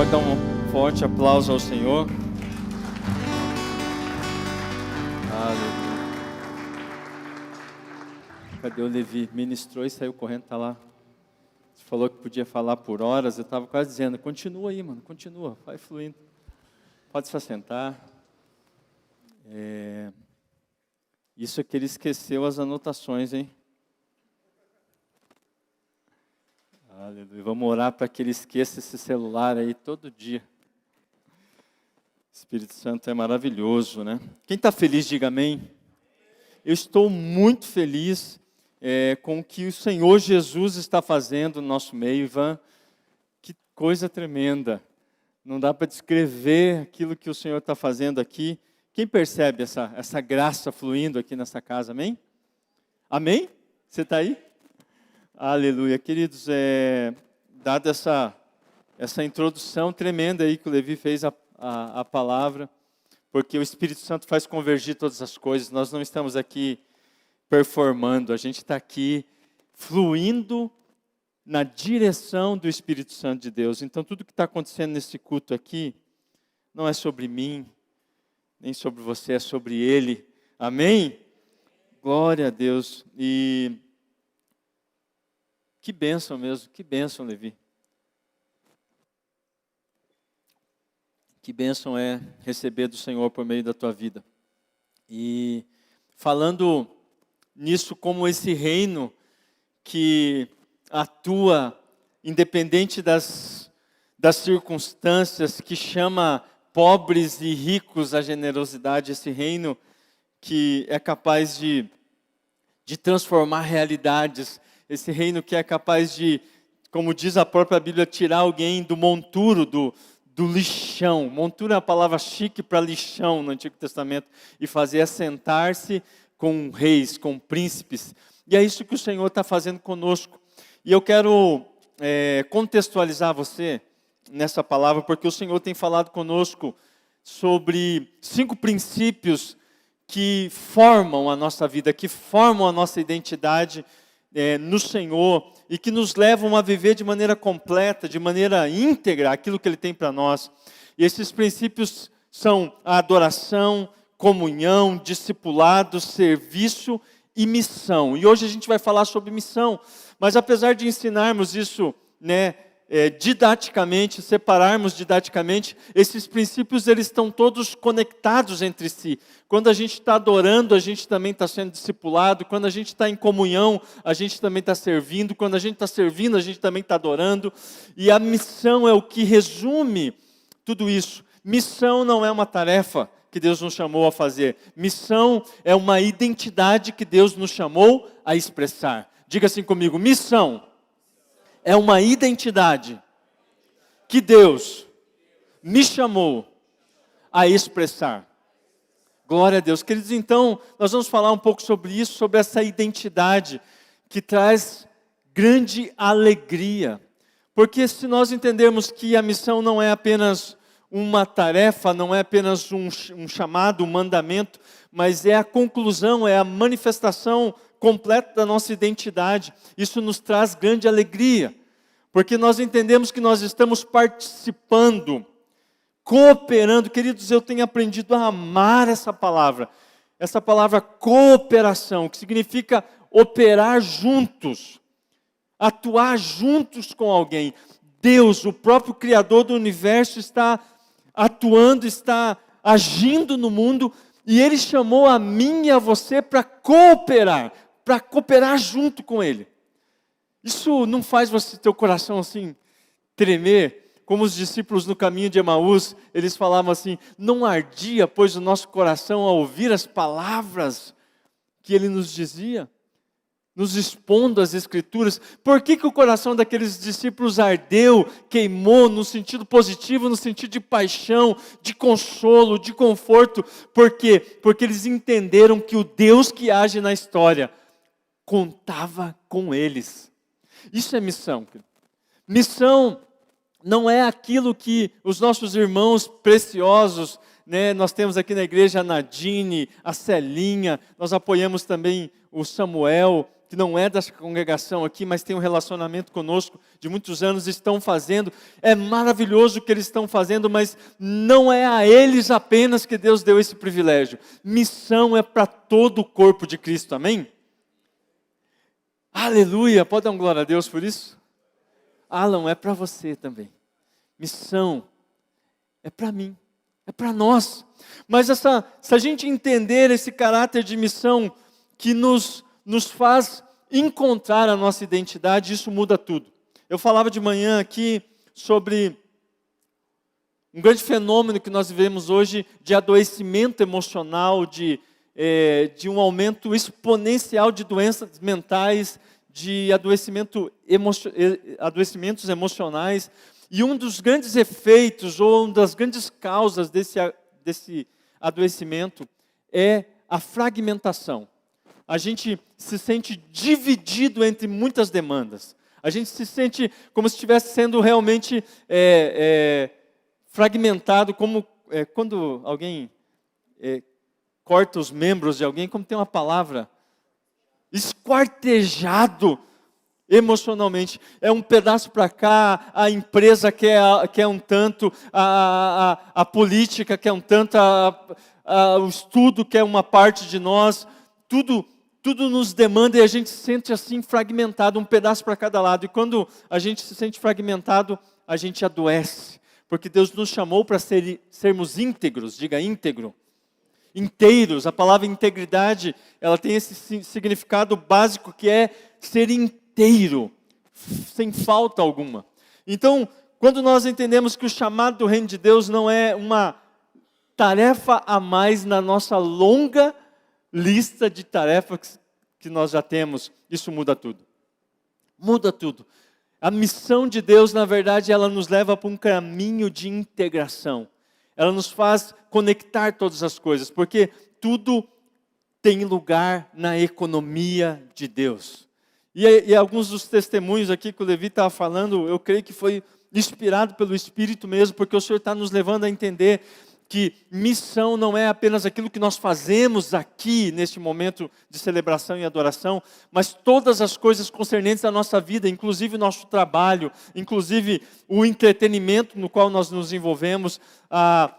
pode dar um forte aplauso ao Senhor. Aleluia. Cadê o Levi? Ministrou e saiu correndo, está lá. Você falou que podia falar por horas, eu estava quase dizendo, continua aí, mano, continua, vai fluindo. Pode se assentar. Isso é que ele esqueceu as anotações, hein? Aleluia. Vamos orar para que ele esqueça esse celular aí todo dia. Espírito Santo é maravilhoso, né? Quem está feliz, diga amém. Eu estou muito feliz com o que o Senhor Jesus está fazendo no nosso meio, Ivan. Que coisa tremenda. Não dá para descrever aquilo que o Senhor está fazendo aqui. Quem percebe essa graça fluindo aqui nessa casa, amém? Amém? Você está aí? Aleluia. Queridos, dada essa introdução tremenda aí que o Levi fez a palavra, porque o Espírito Santo faz convergir todas as coisas, nós não estamos aqui performando, a gente está aqui fluindo na direção do Espírito Santo de Deus. Então tudo que está acontecendo nesse culto aqui, não é sobre mim, nem sobre você, é sobre Ele, amém? Glória a Deus. E que bênção mesmo, que bênção, Levi. Que bênção é receber do Senhor por meio da tua vida. E falando nisso como esse reino que atua independente das circunstâncias, que chama pobres e ricos à generosidade, esse reino que é capaz de transformar realidades, esse reino que é capaz de, como diz a própria Bíblia, tirar alguém do monturo, do lixão. Monturo é uma palavra chique para lixão no Antigo Testamento, e fazer assentar-se com reis, com príncipes. E é isso que o Senhor está fazendo conosco. E eu quero contextualizar você nessa palavra, porque o Senhor tem falado conosco sobre 5 princípios que formam a nossa vida, que formam a nossa identidade no Senhor, e que nos levam a viver de maneira completa, de maneira íntegra, aquilo que Ele tem para nós. E esses princípios são a adoração, comunhão, discipulado, serviço e missão. E hoje a gente vai falar sobre missão, mas apesar de ensinarmos isso, didaticamente, separarmos didaticamente, esses princípios eles estão todos conectados entre si. Quando a gente está adorando, a gente também está sendo discipulado. Quando a gente está em comunhão, a gente também está servindo. Quando a gente está servindo, a gente também está adorando. E a missão é o que resume tudo isso. Missão não é uma tarefa que Deus nos chamou a fazer. Missão é uma identidade que Deus nos chamou a expressar. Diga assim comigo, missão é uma identidade que Deus me chamou a expressar. Glória a Deus. Queridos, então, nós vamos falar um pouco sobre isso, sobre essa identidade que traz grande alegria. Porque se nós entendermos que a missão não é apenas uma tarefa, não é apenas um chamado, um mandamento, mas é a conclusão, é a manifestação completa da nossa identidade. Isso nos traz grande alegria, porque nós entendemos que nós estamos participando, cooperando. Queridos, eu tenho aprendido a amar essa palavra cooperação, que significa operar juntos, atuar juntos com alguém. Deus, o próprio Criador do universo, está atuando, está agindo no mundo, e Ele chamou a mim e a você para cooperar junto com Ele. Isso não faz teu coração assim tremer? Como os discípulos no caminho de Emaús, eles falavam assim, não ardia, pois, o nosso coração ao ouvir as palavras que Ele nos dizia, nos expondo as Escrituras. Por que o coração daqueles discípulos ardeu, queimou, no sentido positivo, no sentido de paixão, de consolo, de conforto? Por quê? Porque eles entenderam que o Deus que age na história contava com eles. Isso é missão. Missão não é aquilo que os nossos irmãos preciosos, nós temos aqui na igreja a Nadine, a Celinha, nós apoiamos também o Samuel, que não é dessa congregação aqui, mas tem um relacionamento conosco de muitos anos, estão fazendo. É maravilhoso o que eles estão fazendo, mas não é a eles apenas que Deus deu esse privilégio. Missão é para todo o corpo de Cristo, amém? Aleluia, pode dar um glória a Deus por isso? Alan, é para você também. Missão é para mim, é para nós. Mas se a gente entender esse caráter de missão que nos faz encontrar a nossa identidade, isso muda tudo. Eu falava de manhã aqui sobre um grande fenômeno que nós vivemos hoje de adoecimento emocional, de um aumento exponencial de doenças mentais, de adoecimentos emocionais. E um dos grandes efeitos, ou uma das grandes causas desse adoecimento é a fragmentação. A gente se sente dividido entre muitas demandas. A gente se sente como se estivesse sendo realmente fragmentado, como quando alguém corta os membros de alguém, como tem uma palavra, esquartejado emocionalmente. É um pedaço para cá, a empresa quer um tanto, a política quer um tanto, o estudo quer uma parte de nós, tudo nos demanda e a gente se sente assim fragmentado, um pedaço para cada lado. E quando a gente se sente fragmentado, a gente adoece. Porque Deus nos chamou para sermos íntegros, diga íntegro. Inteiros, a palavra integridade, ela tem esse significado básico que é ser inteiro, sem falta alguma. Então, quando nós entendemos que o chamado do reino de Deus não é uma tarefa a mais na nossa longa lista de tarefas que nós já temos, isso muda tudo. Muda tudo. A missão de Deus, na verdade, ela nos leva para um caminho de integração. Ela nos faz conectar todas as coisas, porque tudo tem lugar na economia de Deus. E alguns dos testemunhos aqui que o Levi estava falando, eu creio que foi inspirado pelo Espírito mesmo, porque o Senhor está nos levando a entender que missão não é apenas aquilo que nós fazemos aqui, neste momento de celebração e adoração, mas todas as coisas concernentes à nossa vida, inclusive o nosso trabalho, inclusive o entretenimento no qual nós nos envolvemos,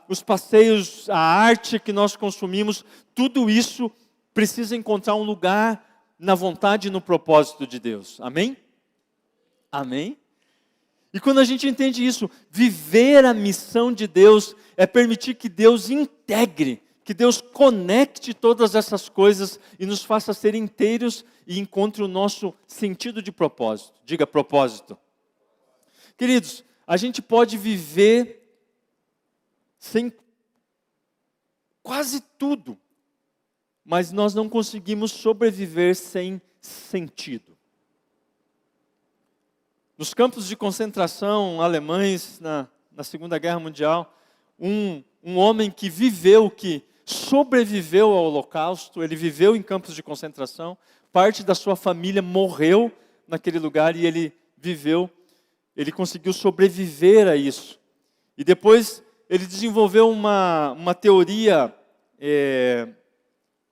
os passeios, a arte que nós consumimos, tudo isso precisa encontrar um lugar na vontade e no propósito de Deus. Amém? Amém? E quando a gente entende isso, viver a missão de Deus é permitir que Deus integre, que Deus conecte todas essas coisas e nos faça ser inteiros e encontre o nosso sentido de propósito. Diga propósito. Queridos, a gente pode viver sem quase tudo, mas nós não conseguimos sobreviver sem sentido. Nos campos de concentração alemães, na Segunda Guerra Mundial, um homem que sobreviveu ao Holocausto, ele viveu em campos de concentração, parte da sua família morreu naquele lugar e ele conseguiu sobreviver a isso. E depois ele desenvolveu uma teoria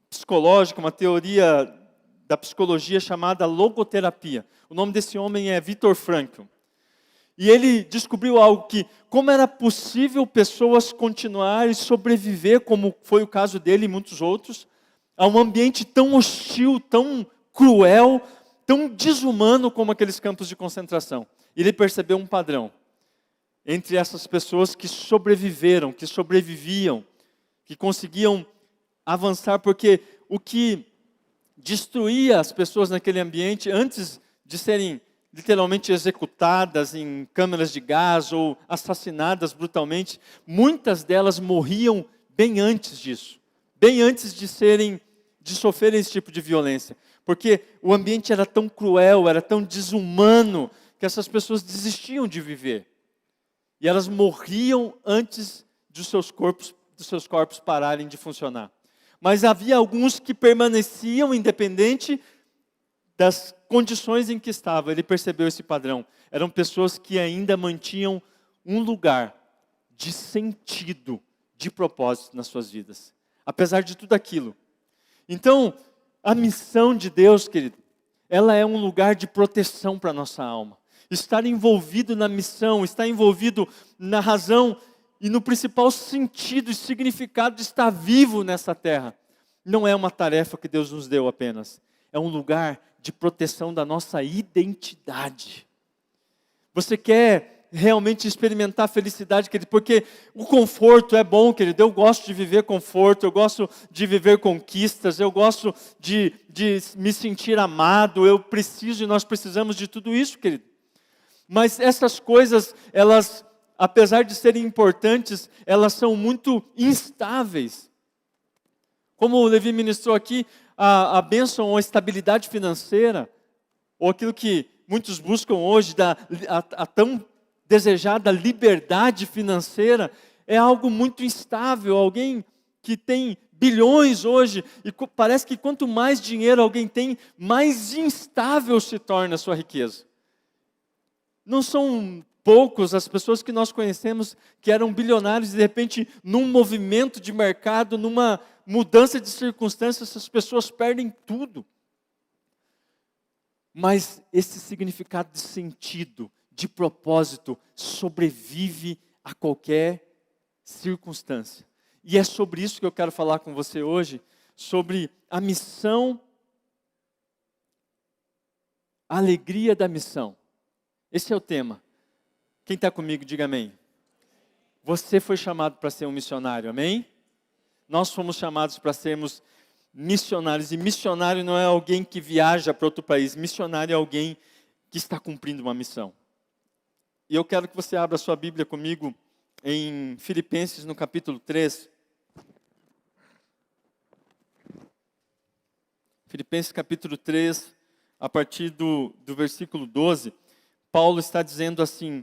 psicológica, uma teoria da psicologia chamada logoterapia. O nome desse homem é Viktor Frankl. E ele descobriu algo que, como era possível pessoas continuarem a sobreviver, como foi o caso dele e muitos outros, a um ambiente tão hostil, tão cruel, tão desumano como aqueles campos de concentração. E ele percebeu um padrão entre essas pessoas que sobreviveram, que sobreviviam, que conseguiam avançar, porque o que destruía as pessoas naquele ambiente, antes de serem literalmente executadas em câmeras de gás ou assassinadas brutalmente, muitas delas morriam bem antes disso, bem antes de sofrerem esse tipo de violência, porque o ambiente era tão cruel, era tão desumano, que essas pessoas desistiam de viver, e elas morriam antes dos seus corpos pararem de funcionar. Mas havia alguns que permaneciam independente das condições em que estavam. Ele percebeu esse padrão. Eram pessoas que ainda mantinham um lugar de sentido, de propósito nas suas vidas, apesar de tudo aquilo. Então, a missão de Deus, querido, ela é um lugar de proteção para a nossa alma. Estar envolvido na missão, estar envolvido na razão e no principal sentido e significado de estar vivo nessa terra. Não é uma tarefa que Deus nos deu apenas. É um lugar de proteção da nossa identidade. Você quer realmente experimentar a felicidade, querido? Porque o conforto é bom, querido. Eu gosto de viver conforto, eu gosto de viver conquistas, eu gosto de me sentir amado, eu preciso e nós precisamos de tudo isso, querido. Mas essas coisas, elas, apesar de serem importantes, elas são muito instáveis. Como o Levi ministrou aqui, a bênção ou a estabilidade financeira, ou aquilo que muitos buscam hoje, a tão desejada liberdade financeira, é algo muito instável. Alguém que tem bilhões hoje, e parece que quanto mais dinheiro alguém tem, mais instável se torna a sua riqueza. Não são poucos as pessoas que nós conhecemos que eram bilionários e de repente num movimento de mercado, numa mudança de circunstâncias, essas pessoas perdem tudo. Mas esse significado de sentido, de propósito, sobrevive a qualquer circunstância. E é sobre isso que eu quero falar com você hoje, sobre a missão, a alegria da missão. Esse é o tema. Quem está comigo, diga amém. Você foi chamado para ser um missionário, amém? Nós fomos chamados para sermos missionários. E missionário não é alguém que viaja para outro país. Missionário é alguém que está cumprindo uma missão. E eu quero que você abra a sua Bíblia comigo em Filipenses, no capítulo 3. Filipenses, capítulo 3, a partir do versículo 12. Paulo está dizendo assim: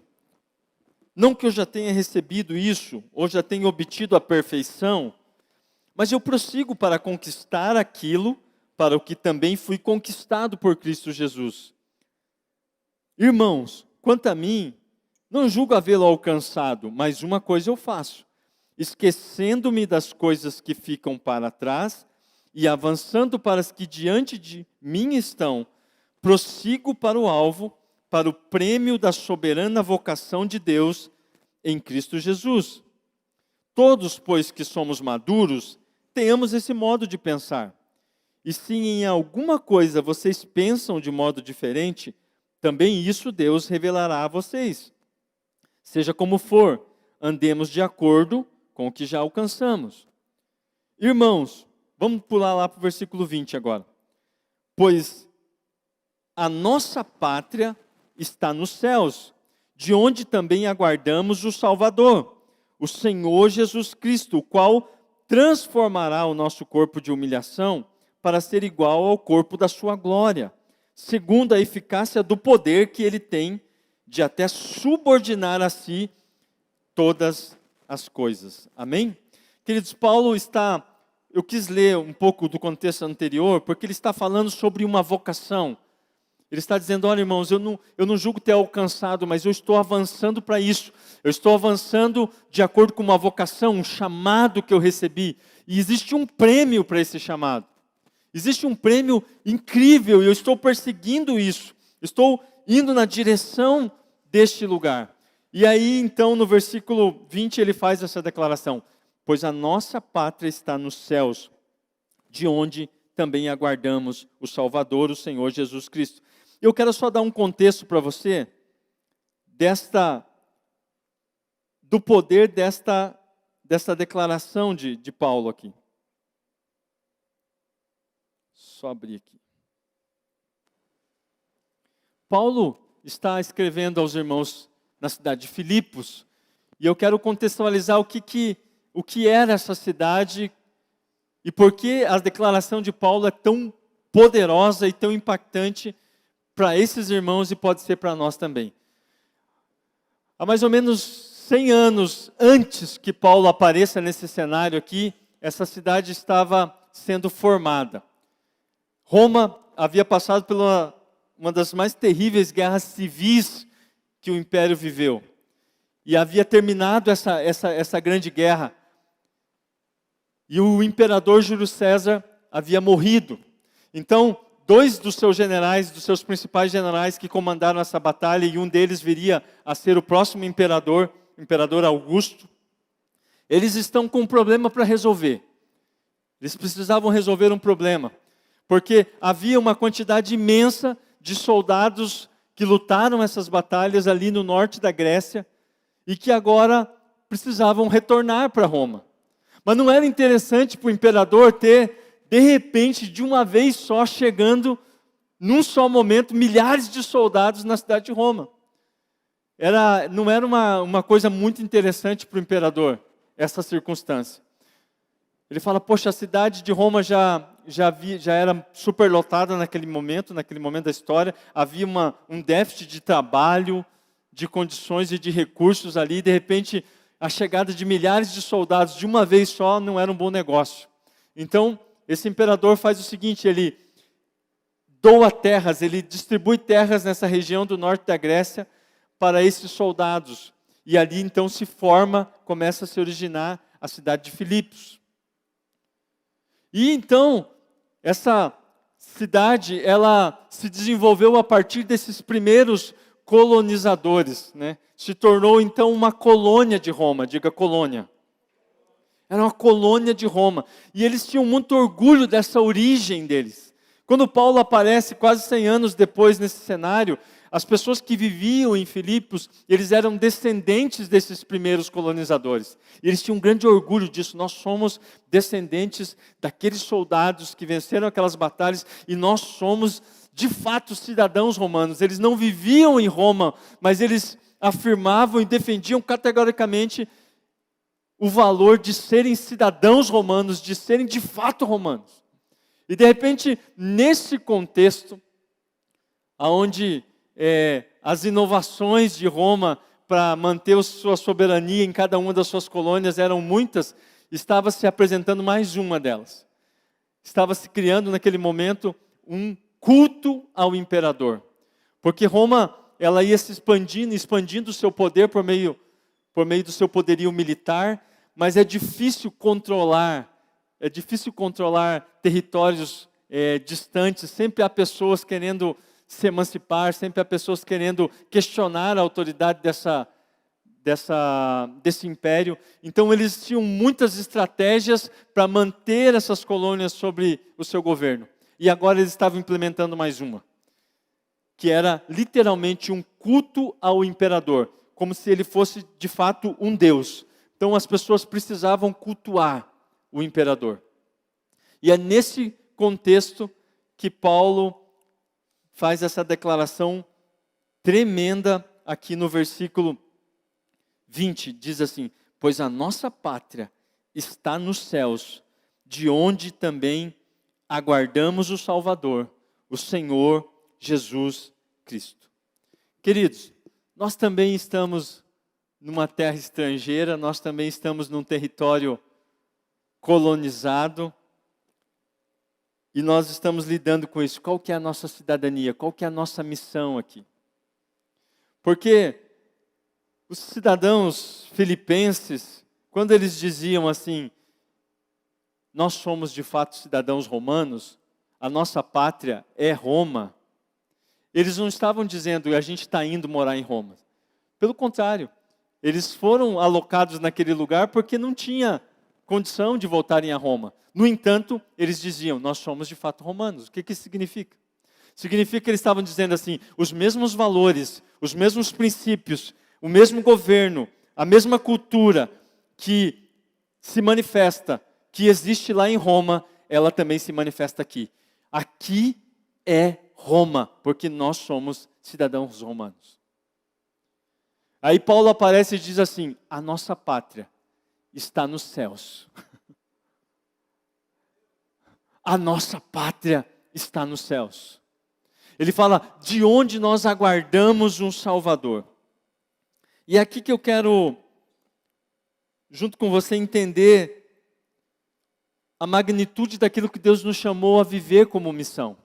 não que eu já tenha recebido isso, ou já tenha obtido a perfeição, mas eu prossigo para conquistar aquilo para o que também fui conquistado por Cristo Jesus. Irmãos, quanto a mim, não julgo havê-lo alcançado, mas uma coisa eu faço, esquecendo-me das coisas que ficam para trás e avançando para as que diante de mim estão, prossigo para o alvo, para o prêmio da soberana vocação de Deus em Cristo Jesus. Todos, pois que somos maduros, tenhamos esse modo de pensar. E se em alguma coisa vocês pensam de modo diferente, também isso Deus revelará a vocês. Seja como for, andemos de acordo com o que já alcançamos. Irmãos, vamos pular lá para o versículo 20 agora. Pois a nossa pátria está nos céus, de onde também aguardamos o Salvador, o Senhor Jesus Cristo, o qual transformará o nosso corpo de humilhação para ser igual ao corpo da sua glória, segundo a eficácia do poder que ele tem de até subordinar a si todas as coisas. Amém? Queridos, Paulo está, eu quis ler um pouco do contexto anterior, porque ele está falando sobre uma vocação. Ele está dizendo: olha, irmãos, eu não julgo ter alcançado, mas eu estou avançando para isso. Eu estou avançando de acordo com uma vocação, um chamado que eu recebi. E existe um prêmio para esse chamado. Existe um prêmio incrível e eu estou perseguindo isso. Estou indo na direção deste lugar. E aí, então, no versículo 20, ele faz essa declaração: pois a nossa pátria está nos céus, de onde também aguardamos o Salvador, o Senhor Jesus Cristo. Eu quero só dar um contexto para você do poder desta declaração de Paulo aqui. Só abrir aqui. Paulo está escrevendo aos irmãos na cidade de Filipos, e eu quero contextualizar o que era essa cidade e por que a declaração de Paulo é tão poderosa e tão impactante para esses irmãos e pode ser para nós também. Há mais ou menos 100 anos antes que Paulo apareça nesse cenário aqui, essa cidade estava sendo formada. Roma havia passado por uma das mais terríveis guerras civis que o Império viveu. E havia terminado essa grande guerra. E o imperador Júlio César havia morrido. Então, dois dos seus generais, dos seus principais generais que comandaram essa batalha, e um deles viria a ser o próximo imperador, o imperador Augusto. Eles estão com um problema para resolver. Eles precisavam resolver um problema, porque havia uma quantidade imensa de soldados que lutaram essas batalhas ali no norte da Grécia e que agora precisavam retornar para Roma. Mas não era interessante para o imperador ter, de repente, de uma vez só, chegando, num só momento, milhares de soldados na cidade de Roma. Não era uma coisa muito interessante para o imperador, essa circunstância. Ele fala, poxa, a cidade de Roma já era superlotada naquele momento da história. Havia um déficit de trabalho, de condições e de recursos ali. De repente, a chegada de milhares de soldados de uma vez só não era um bom negócio. Então, esse imperador faz o seguinte, ele doa terras, ele distribui terras nessa região do norte da Grécia para esses soldados. E ali então começa a se originar a cidade de Filipos. E então, essa cidade, ela se desenvolveu a partir desses primeiros colonizadores, né? Se tornou então uma colônia de Roma, diga colônia. Era uma colônia de Roma. E eles tinham muito orgulho dessa origem deles. Quando Paulo aparece quase 100 anos depois nesse cenário, as pessoas que viviam em Filipos, eles eram descendentes desses primeiros colonizadores. E eles tinham um grande orgulho disso. Nós somos descendentes daqueles soldados que venceram aquelas batalhas e nós somos, de fato, cidadãos romanos. Eles não viviam em Roma, mas eles afirmavam e defendiam categoricamente o valor de serem cidadãos romanos, de serem de fato romanos. E de repente, nesse contexto, onde as inovações de Roma para manter a sua soberania em cada uma das suas colônias eram muitas, estava se apresentando mais uma delas. Estava se criando naquele momento um culto ao imperador. Porque Roma, ela ia se expandindo o seu poder por meio do seu poderio militar, mas é difícil controlar territórios distantes. Sempre há pessoas querendo se emancipar, sempre há pessoas querendo questionar a autoridade desse império. Então eles tinham muitas estratégias para manter essas colônias sobre o seu governo. E agora eles estavam implementando mais uma, que era literalmente um culto ao imperador, como se ele fosse de fato um deus. Então as pessoas precisavam cultuar o imperador. E é nesse contexto que Paulo faz essa declaração tremenda aqui no versículo 20. Diz assim, pois a nossa pátria está nos céus, de onde também aguardamos o Salvador, o Senhor Jesus Cristo. Queridos, nós também estamos numa terra estrangeira, nós também estamos num território colonizado, e nós estamos lidando com isso. Qual que é a nossa cidadania? Qual que é a nossa missão aqui? Porque os cidadãos filipenses, quando eles diziam assim, nós somos de fato cidadãos romanos, a nossa pátria é Roma, eles não estavam dizendo, a gente está indo morar em Roma. Pelo contrário, eles foram alocados naquele lugar porque não tinha condição de voltarem a Roma. No entanto, eles diziam, nós somos de fato romanos. O que isso significa? Significa que eles estavam dizendo assim, os mesmos valores, os mesmos princípios, o mesmo governo, a mesma cultura que se manifesta, que existe lá em Roma, ela também se manifesta aqui. Aqui é Roma, porque nós somos cidadãos romanos. Aí Paulo aparece e diz assim, a nossa pátria está nos céus. A nossa pátria está nos céus. Ele fala, de onde nós aguardamos um Salvador. E é aqui que eu quero, junto com você, entender a magnitude daquilo que Deus nos chamou a viver como missão.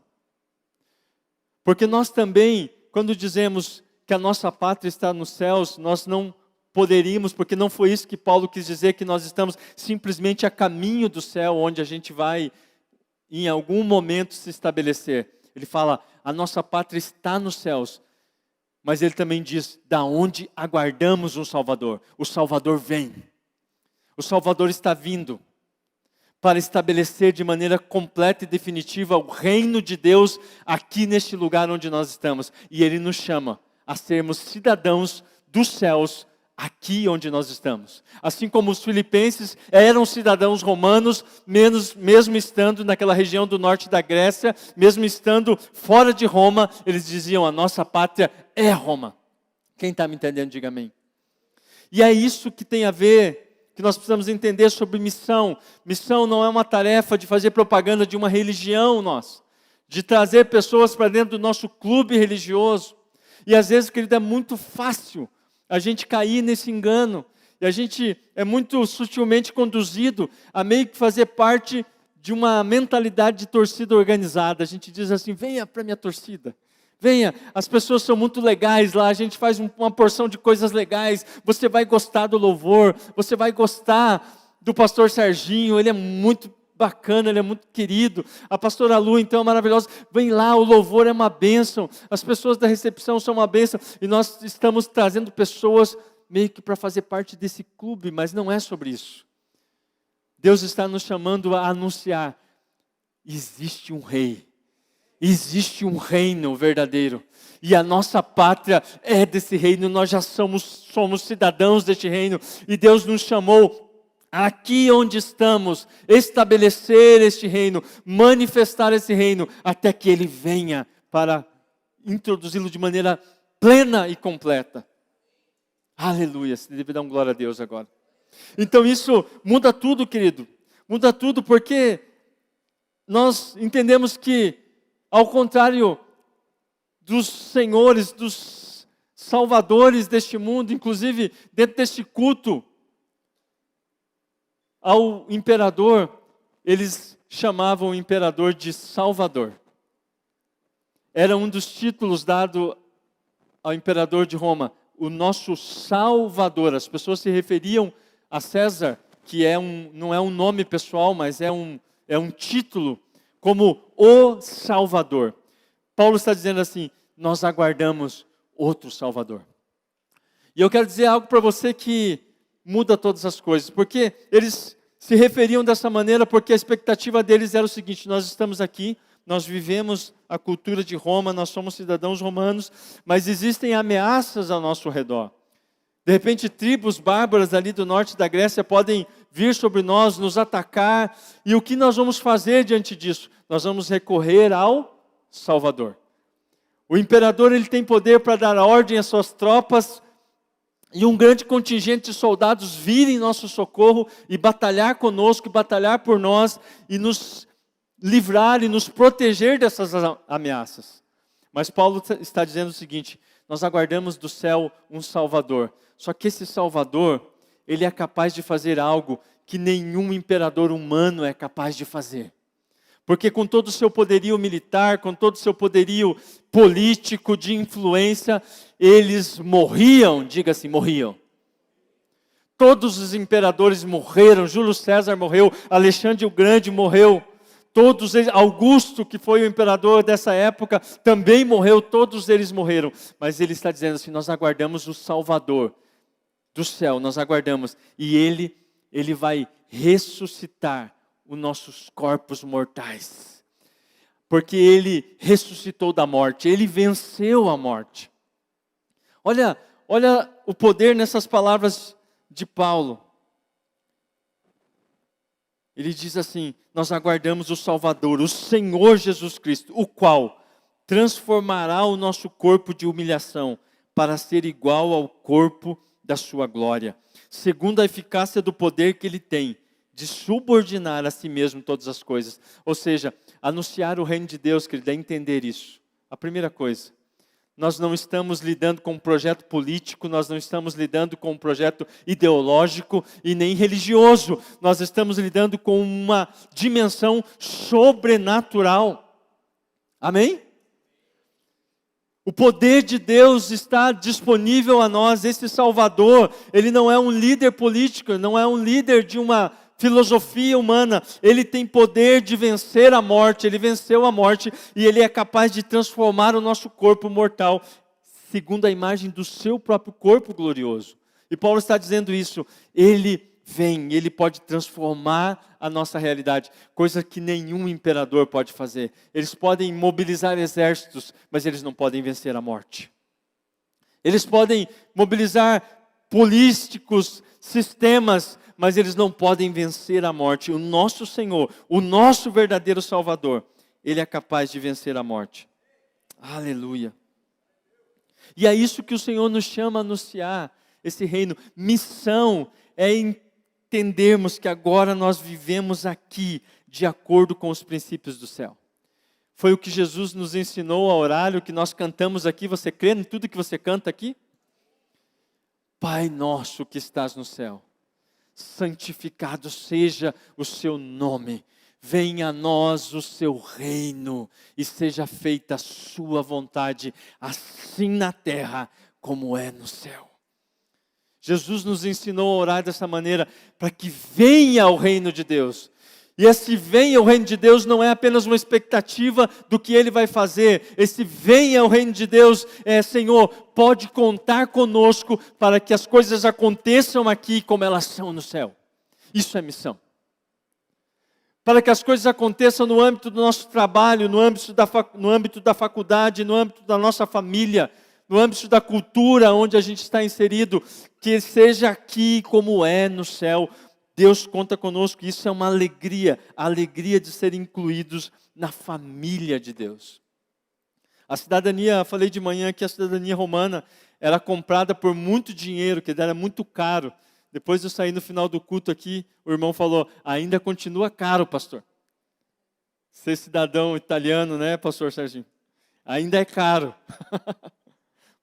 Porque nós também, quando dizemos que a nossa pátria está nos céus, nós não poderíamos, porque não foi isso que Paulo quis dizer, que nós estamos simplesmente a caminho do céu, onde a gente vai em algum momento se estabelecer. Ele fala, a nossa pátria está nos céus. Mas ele também diz, da onde aguardamos um Salvador. O Salvador vem. O Salvador está vindo para estabelecer de maneira completa e definitiva o reino de Deus aqui neste lugar onde nós estamos. E Ele nos chama a sermos cidadãos dos céus aqui onde nós estamos. Assim como os filipenses eram cidadãos romanos, mesmo estando naquela região do norte da Grécia, mesmo estando fora de Roma, eles diziam, a nossa pátria é Roma. Quem está me entendendo, diga amém. E é isso que tem a ver, que nós precisamos entender sobre missão. Missão não é uma tarefa de fazer propaganda de uma religião nossa, de trazer pessoas para dentro do nosso clube religioso. E às vezes, querido, é muito fácil a gente cair nesse engano. E a gente é muito sutilmente conduzido a meio que fazer parte de uma mentalidade de torcida organizada. A gente diz assim, venha para a minha torcida. Venha, as pessoas são muito legais lá, a gente faz uma porção de coisas legais, você vai gostar do louvor, você vai gostar do pastor Serginho, ele é muito bacana, ele é muito querido, a pastora Lu então é maravilhosa, vem lá, o louvor é uma bênção, as pessoas da recepção são uma bênção, e nós estamos trazendo pessoas meio que para fazer parte desse clube, mas não é sobre isso. Deus está nos chamando a anunciar, existe um rei, existe um reino verdadeiro. E a nossa pátria é desse reino. Nós já somos cidadãos deste reino. E Deus nos chamou aqui onde estamos, estabelecer este reino, manifestar esse reino, até que Ele venha para introduzi-lo de maneira plena e completa. Aleluia, você deve dar um glória a Deus agora. Então isso muda tudo, querido. Muda tudo porque nós entendemos que, ao contrário dos senhores, dos salvadores deste mundo, inclusive dentro deste culto ao imperador, eles chamavam o imperador de Salvador. Era um dos títulos dado ao imperador de Roma, o nosso Salvador. As pessoas se referiam a César, que não é um nome pessoal, mas é um título, como o Salvador. Paulo está dizendo assim, nós aguardamos outro Salvador. E eu quero dizer algo para você que muda todas as coisas, porque eles se referiam dessa maneira, porque a expectativa deles era o seguinte, nós estamos aqui, nós vivemos a cultura de Roma, nós somos cidadãos romanos, mas existem ameaças ao nosso redor. De repente, tribos bárbaras ali do norte da Grécia podem vir sobre nós, nos atacar. E o que nós vamos fazer diante disso? Nós vamos recorrer ao Salvador. O imperador ele tem poder para dar ordem às suas tropas e um grande contingente de soldados vir em nosso socorro e batalhar conosco, e batalhar por nós e nos livrar e nos proteger dessas ameaças. Mas Paulo está dizendo o seguinte, nós aguardamos do céu um Salvador. Só que esse Salvador, ele é capaz de fazer algo que nenhum imperador humano é capaz de fazer. Porque com todo o seu poderio militar, com todo o seu poderio político, de influência, eles morriam, diga assim, morriam. Todos os imperadores morreram, Júlio César morreu, Alexandre o Grande morreu. Todos eles, Augusto, que foi o imperador dessa época, também morreu, todos eles morreram. Mas ele está dizendo assim, nós aguardamos o Salvador do céu, nós aguardamos. E ele vai ressuscitar os nossos corpos mortais. Porque ele ressuscitou da morte, ele venceu a morte. Olha o poder nessas palavras de Paulo. Ele diz assim, nós aguardamos o Salvador, o Senhor Jesus Cristo, o qual transformará o nosso corpo de humilhação para ser igual ao corpo da sua glória, segundo a eficácia do poder que Ele tem de subordinar a si mesmo todas as coisas. Ou seja, anunciar o reino de Deus, querido, é entender isso. A primeira coisa, nós não estamos lidando com um projeto político, nós não estamos lidando com um projeto ideológico e nem religioso. Nós estamos lidando com uma dimensão sobrenatural. Amém? O poder de Deus está disponível a nós. Esse Salvador, ele não é um líder político, não é um líder de uma filosofia humana, ele tem poder de vencer a morte, ele venceu a morte e ele é capaz de transformar o nosso corpo mortal segundo a imagem do seu próprio corpo glorioso. E Paulo está dizendo isso, ele vem, ele pode transformar a nossa realidade, coisa que nenhum imperador pode fazer. Eles podem mobilizar exércitos, mas eles não podem vencer a morte. Eles podem mobilizar políticos, sistemas, mas eles não podem vencer a morte. O nosso Senhor, o nosso verdadeiro Salvador, ele é capaz de vencer a morte. Aleluia. E é isso que o Senhor nos chama a anunciar, esse reino. Missão é entendermos que agora nós vivemos aqui de acordo com os princípios do céu. Foi o que Jesus nos ensinou a orar, o que nós cantamos aqui. Você crê em tudo que você canta aqui? Pai nosso que estás no céu, santificado seja o seu nome. Venha a nós o seu reino e seja feita a sua vontade, assim na terra como é no céu. Jesus nos ensinou a orar dessa maneira, para que venha o reino de Deus. E esse venha o reino de Deus não é apenas uma expectativa do que Ele vai fazer. Esse venha o reino de Deus é, Senhor, pode contar conosco para que as coisas aconteçam aqui como elas são no céu. Isso é missão. Para que as coisas aconteçam no âmbito do nosso trabalho, no âmbito da faculdade, no âmbito da nossa família, no âmbito da cultura onde a gente está inserido, que seja aqui como é no céu. Deus conta conosco, isso é uma alegria, a alegria de ser incluídos na família de Deus. A cidadania, falei de manhã que a cidadania romana era comprada por muito dinheiro, que era muito caro. Depois eu saí no final do culto aqui, o irmão falou, ainda continua caro, pastor. Ser cidadão italiano, né, pastor Serginho? Ainda é caro.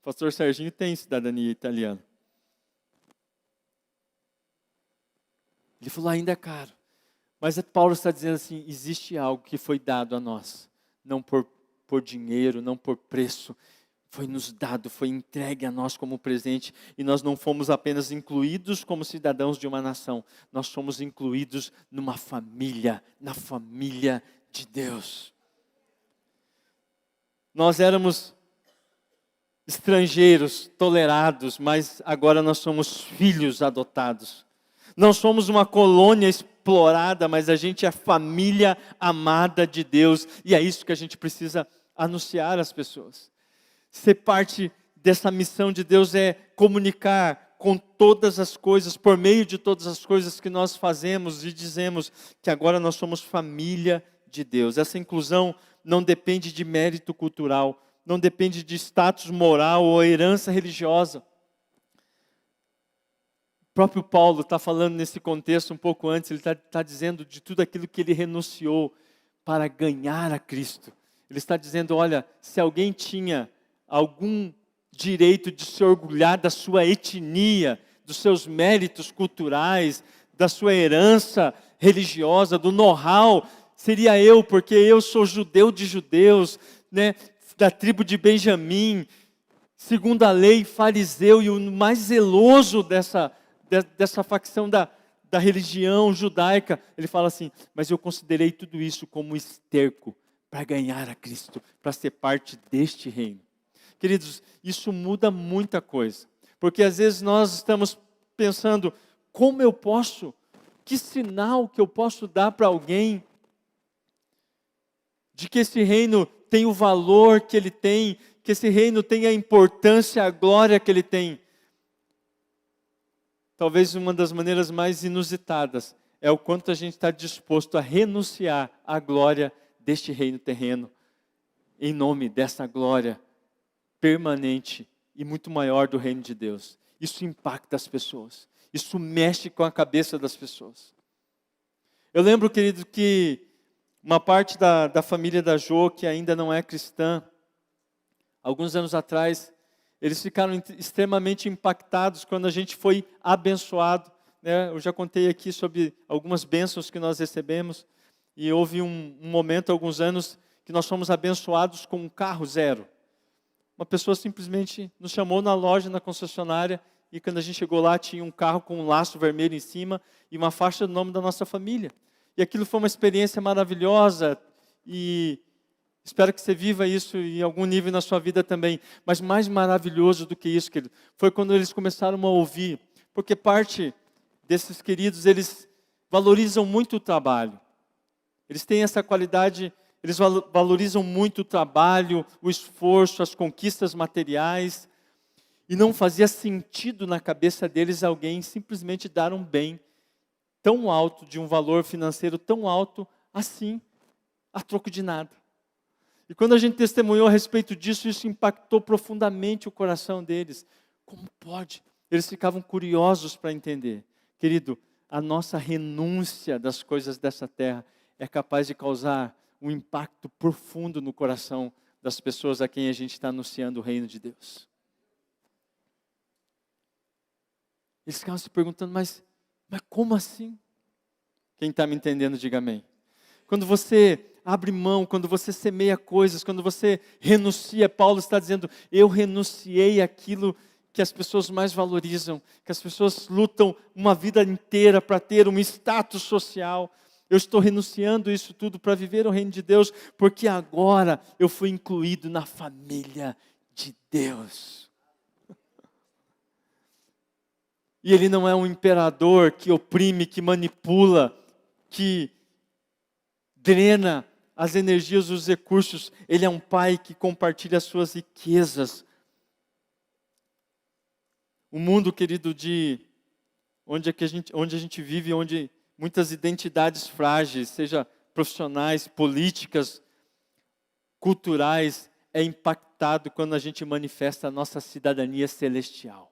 Pastor Serginho tem cidadania italiana. Ele falou, ainda é caro. Mas Paulo está dizendo assim, existe algo que foi dado a nós. Não por dinheiro, não por preço. Foi nos dado, foi entregue a nós como presente. E nós não fomos apenas incluídos como cidadãos de uma nação. Nós somos incluídos numa família, na família de Deus. Nós éramos estrangeiros, tolerados, mas agora nós somos filhos adotados. Não somos uma colônia explorada, mas a gente é família amada de Deus. E é isso que a gente precisa anunciar às pessoas. Ser parte dessa missão de Deus é comunicar com todas as coisas, por meio de todas as coisas que nós fazemos e dizemos que agora nós somos família de Deus. Essa inclusão não depende de mérito cultural, não depende de status moral ou herança religiosa. O próprio Paulo está falando nesse contexto um pouco antes, ele está dizendo de tudo aquilo que ele renunciou para ganhar a Cristo. Ele está dizendo, olha, se alguém tinha algum direito de se orgulhar da sua etnia, dos seus méritos culturais, da sua herança religiosa, do know-how, seria eu, porque eu sou judeu de judeus, né, da tribo de Benjamim, segundo a lei, fariseu e o mais zeloso dessa facção da religião judaica. Ele fala assim, mas eu considerei tudo isso como esterco para ganhar a Cristo, para ser parte deste reino. Queridos, isso muda muita coisa, porque às vezes nós estamos pensando, como eu posso, que sinal que eu posso dar para alguém, de que esse reino tem o valor que ele tem, que esse reino tem a importância, a glória que ele tem. Talvez uma das maneiras mais inusitadas é o quanto a gente está disposto a renunciar à glória deste reino terreno, em nome dessa glória permanente e muito maior do reino de Deus. Isso impacta as pessoas. Isso mexe com a cabeça das pessoas. Eu lembro, querido, que uma parte da família da Jo, que ainda não é cristã, alguns anos atrás, eles ficaram extremamente impactados quando a gente foi abençoado. Né? Eu já contei aqui sobre algumas bênçãos que nós recebemos. E houve um momento, alguns anos, que nós fomos abençoados com um carro zero. Uma pessoa simplesmente nos chamou na loja, na concessionária, e quando a gente chegou lá tinha um carro com um laço vermelho em cima e uma faixa do nome da nossa família. E aquilo foi uma experiência maravilhosa e espero que você viva isso em algum nível na sua vida também. Mas mais maravilhoso do que isso, querido, foi quando eles começaram a ouvir. Porque parte desses queridos, eles valorizam muito o trabalho. Eles têm essa qualidade, eles valorizam muito o trabalho, o esforço, as conquistas materiais. E não fazia sentido na cabeça deles alguém simplesmente dar um bem tão alto, de um valor financeiro tão alto, assim, a troco de nada. E quando a gente testemunhou a respeito disso, isso impactou profundamente o coração deles. Como pode? Eles ficavam curiosos para entender. Querido, a nossa renúncia das coisas dessa terra é capaz de causar um impacto profundo no coração das pessoas a quem a gente está anunciando o reino de Deus. Eles ficavam se perguntando, mas como assim? Quem está me entendendo, diga amém. Quando você abre mão, quando você semeia coisas, quando você renuncia, Paulo está dizendo, eu renunciei aquilo que as pessoas mais valorizam, que as pessoas lutam uma vida inteira para ter um status social. Eu estou renunciando isso tudo para viver o reino de Deus, porque agora eu fui incluído na família de Deus. E ele não é um imperador que oprime, que manipula, que drena as energias, os recursos. Ele é um pai que compartilha as suas riquezas. O mundo, querido, onde a gente vive, onde muitas identidades frágeis, seja profissionais, políticas, culturais, é impactado quando a gente manifesta a nossa cidadania celestial.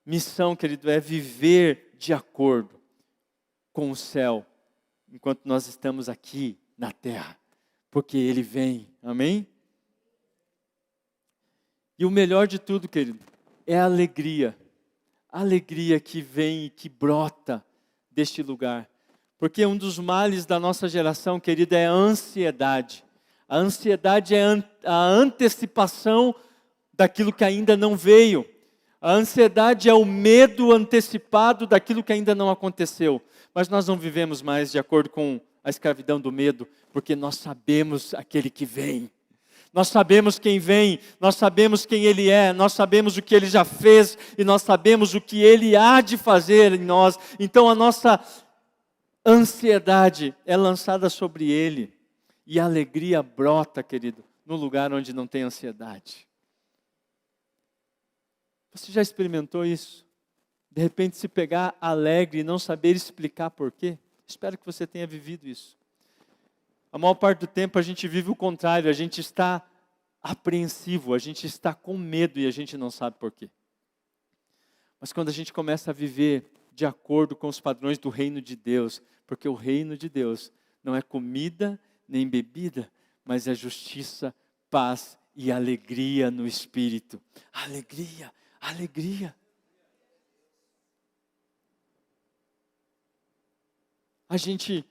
Missão, querido, é viver de acordo com o céu, enquanto nós estamos aqui na terra, porque Ele vem, amém? E o melhor de tudo, querido, é a alegria que vem e que brota deste lugar, porque um dos males da nossa geração, querido, é a ansiedade. A ansiedade é a antecipação daquilo que ainda não veio. A ansiedade é o medo antecipado daquilo que ainda não aconteceu. Mas nós não vivemos mais de acordo com a escravidão do medo, porque nós sabemos aquele que vem. Nós sabemos quem vem, nós sabemos quem Ele é, nós sabemos o que Ele já fez e nós sabemos o que Ele há de fazer em nós. Então a nossa ansiedade é lançada sobre Ele e a alegria brota, querido, no lugar onde não tem ansiedade. Você já experimentou isso? De repente se pegar alegre e não saber explicar por quê? Espero que você tenha vivido isso. A maior parte do tempo a gente vive o contrário, a gente está apreensivo, a gente está com medo e a gente não sabe por quê. Mas quando a gente começa a viver de acordo com os padrões do reino de Deus, porque o reino de Deus não é comida nem bebida, mas é justiça, paz e alegria no Espírito. Alegria. Alegria. A gente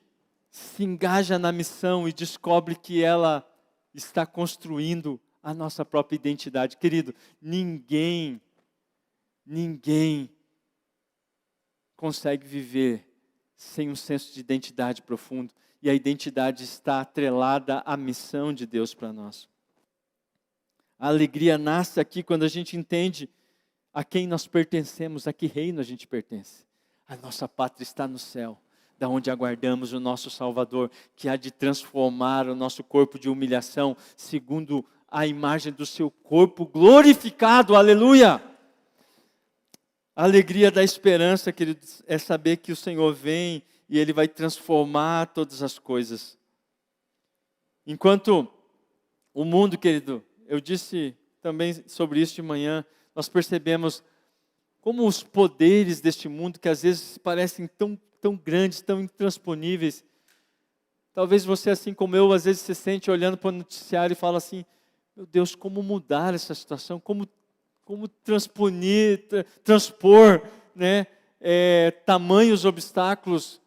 se engaja na missão e descobre que ela está construindo a nossa própria identidade. Querido, ninguém consegue viver sem um senso de identidade profundo. E a identidade está atrelada à missão de Deus para nós. A alegria nasce aqui quando a gente entende a quem nós pertencemos, a que reino a gente pertence. A nossa pátria está no céu, da onde aguardamos o nosso Salvador, que há de transformar o nosso corpo de humilhação, segundo a imagem do seu corpo glorificado, aleluia! A alegria da esperança, queridos, é saber que o Senhor vem e Ele vai transformar todas as coisas. Enquanto o mundo, querido, eu disse também sobre isso de manhã, nós percebemos como os poderes deste mundo, que às vezes parecem tão grandes, tão intransponíveis. Talvez você, assim como eu, às vezes se sente olhando para o noticiário e fala assim, meu Deus, como mudar essa situação, como transpor, né, tamanhos obstáculos.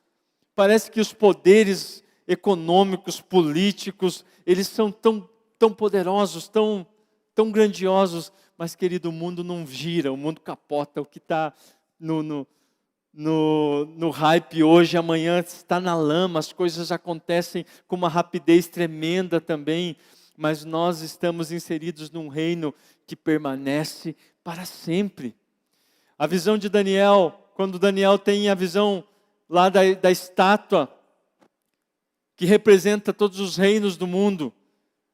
Parece que os poderes econômicos, políticos, eles são tão poderosos, tão grandiosos, Mas, querido, o mundo não gira, o mundo capota. O que está no hype hoje, amanhã está na lama, as coisas acontecem com uma rapidez tremenda também. Mas nós estamos inseridos num reino que permanece para sempre. A visão de Daniel, quando Daniel tem a visão lá da estátua, que representa todos os reinos do mundo.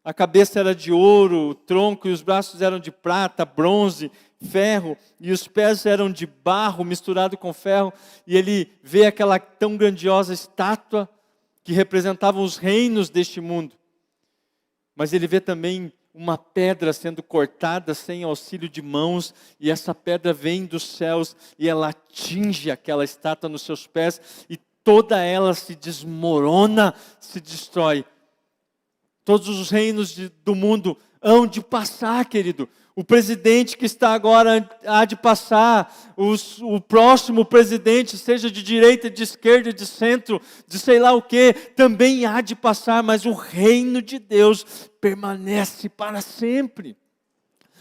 A cabeça era de ouro, o tronco e os braços eram de prata, bronze, ferro, e os pés eram de barro misturado com ferro. E ele vê aquela tão grandiosa estátua que representava os reinos deste mundo. Mas ele vê também uma pedra sendo cortada sem auxílio de mãos, e essa pedra vem dos céus e ela atinge aquela estátua nos seus pés, e toda ela se desmorona, se destrói. Todos os reinos do mundo hão de passar, querido. O presidente que está agora há de passar. O próximo presidente, seja de direita, de esquerda, de centro, de sei lá o que, também há de passar. Mas o reino de Deus permanece para sempre.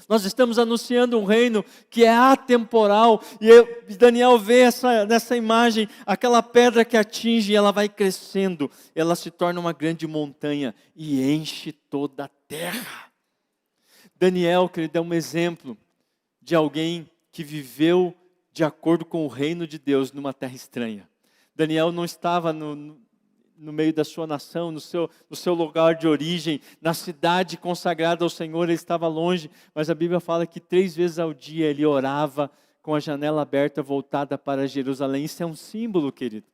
Nós estamos anunciando um reino que é atemporal. E Daniel vê nessa imagem, aquela pedra que atinge, e ela vai crescendo. Ela se torna uma grande montanha e enche toda a terra. Daniel, querido, é um exemplo de alguém que viveu de acordo com o reino de Deus numa terra estranha. Daniel não estava no meio da sua nação, no seu lugar de origem, na cidade consagrada ao Senhor. Ele estava longe, mas a Bíblia fala que 3 vezes ao dia ele orava com a janela aberta voltada para Jerusalém. Isso é um símbolo, querido.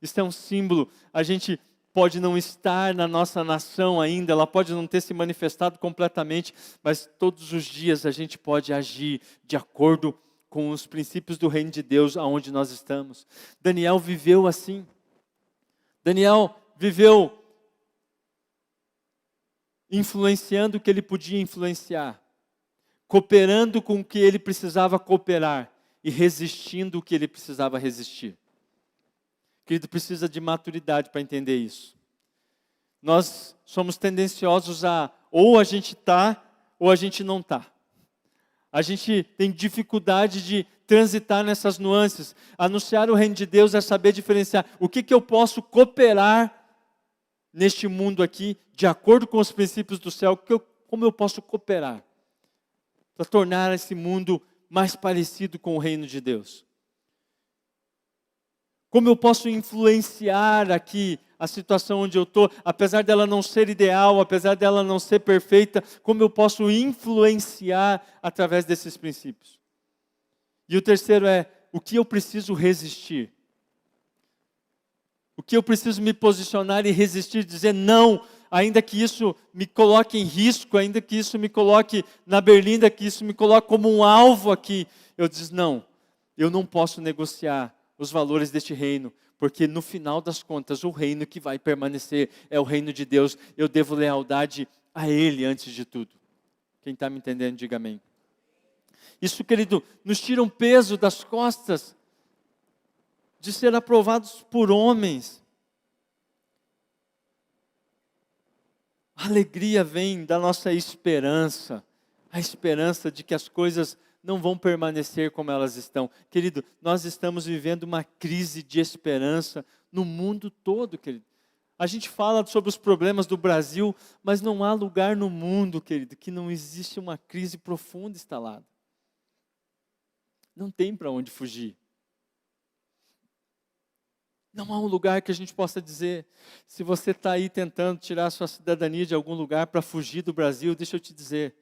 Isso é um símbolo. A gente pode não estar na nossa nação ainda, ela pode não ter se manifestado completamente, mas todos os dias a gente pode agir de acordo com os princípios do reino de Deus aonde nós estamos. Daniel viveu assim. Daniel viveu influenciando o que ele podia influenciar, cooperando com o que ele precisava cooperar e resistindo o que ele precisava resistir. Querido, precisa de maturidade para entender isso. Nós somos tendenciosos ou a gente está, ou a gente não está. A gente tem dificuldade de transitar nessas nuances. Anunciar o reino de Deus é saber diferenciar o que eu posso cooperar neste mundo aqui, de acordo com os princípios do céu, como eu posso cooperar para tornar esse mundo mais parecido com o reino de Deus. Como eu posso influenciar aqui a situação onde eu estou, apesar dela não ser ideal, apesar dela não ser perfeita, como eu posso influenciar através desses princípios. E o terceiro é, o que eu preciso resistir? O que eu preciso me posicionar e resistir, dizer não, ainda que isso me coloque em risco, ainda que isso me coloque na berlinda, que isso me coloque como um alvo aqui. Eu digo, não, eu não posso negociar os valores deste reino, porque no final das contas, o reino que vai permanecer é o reino de Deus. Eu devo lealdade a Ele antes de tudo. Quem está me entendendo, diga amém. Isso, querido, nos tira um peso das costas de ser aprovados por homens. A alegria vem da nossa esperança, a esperança de que as coisas não vão permanecer como elas estão. Querido, nós estamos vivendo uma crise de esperança no mundo todo, querido. A gente fala sobre os problemas do Brasil, mas não há lugar no mundo, querido, que não existe uma crise profunda instalada. Não tem para onde fugir. Não há um lugar que a gente possa dizer, se você está aí tentando tirar a sua cidadania de algum lugar para fugir do Brasil, deixa eu te dizer,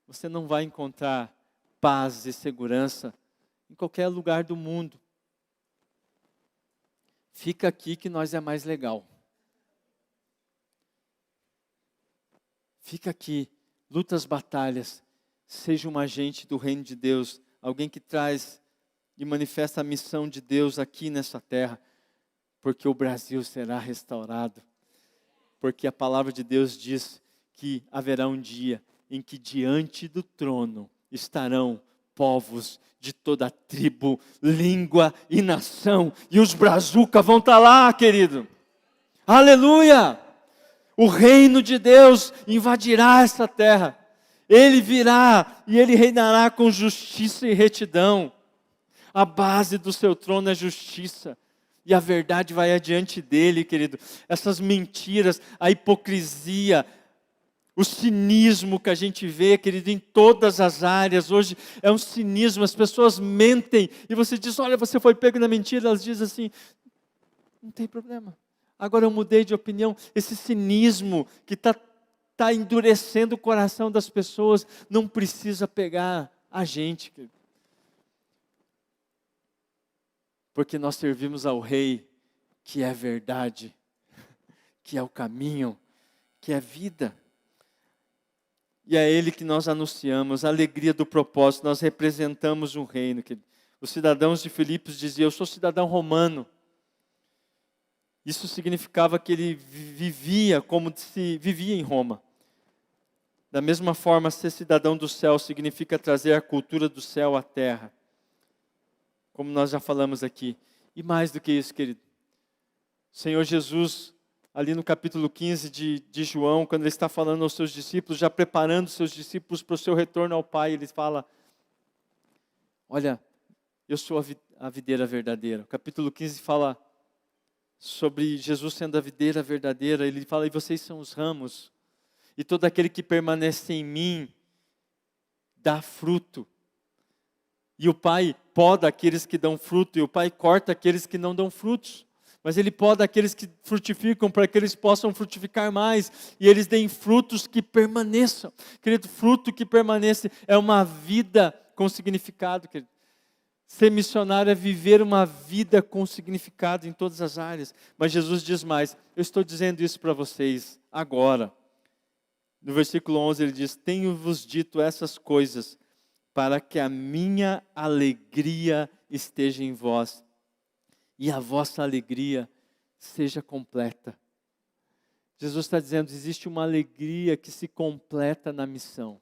você não vai encontrar paz e segurança em qualquer lugar do mundo. Fica aqui que nós é mais legal. Fica aqui, luta as batalhas, seja um agente do reino de Deus, alguém que traz e manifesta a missão de Deus aqui nessa terra, porque o Brasil será restaurado, porque a palavra de Deus diz que haverá um dia em que diante do trono estarão povos de toda tribo, língua e nação, e os brazuca vão estar lá, querido. Aleluia! O reino de Deus invadirá essa terra. Ele virá e ele reinará com justiça e retidão. A base do seu trono é justiça. E a verdade vai adiante dele, querido. Essas mentiras, a hipocrisia, o cinismo que a gente vê, querido, em todas as áreas. Hoje é um cinismo, as pessoas mentem. E você diz, olha, você foi pego na mentira. Elas dizem assim, não tem problema. Agora eu mudei de opinião. Esse cinismo que está endurecendo o coração das pessoas, não precisa pegar a gente, querido. Porque nós servimos ao Rei, que é verdade, que é o caminho, que é vida. E é Ele que nós anunciamos, a alegria do propósito, nós representamos um reino. Os cidadãos de Filipos diziam, eu sou cidadão romano. Isso significava que ele vivia como se vivia em Roma. Da mesma forma, ser cidadão do céu significa trazer a cultura do céu à terra. Como nós já falamos aqui. E mais do que isso, querido. O Senhor Jesus, ali no capítulo 15 de João, quando Ele está falando aos seus discípulos, já preparando os seus discípulos para o seu retorno ao Pai, Ele fala, olha, eu sou a videira verdadeira. O capítulo 15 fala sobre Jesus sendo a videira verdadeira. Ele fala, e vocês são os ramos. E todo aquele que permanece em mim, dá fruto. E o Pai poda aqueles que dão fruto, e o Pai corta aqueles que não dão frutos. Mas Ele poda aqueles que frutificam, para que eles possam frutificar mais, e eles deem frutos que permaneçam. Querido, fruto que permanece é uma vida com significado, querido. Ser missionário é viver uma vida com significado em todas as áreas. Mas Jesus diz mais, eu estou dizendo isso para vocês agora. No versículo 11 ele diz, tenho-vos dito essas coisas, para que a minha alegria esteja em vós, e a vossa alegria seja completa. Jesus está dizendo, existe uma alegria que se completa na missão.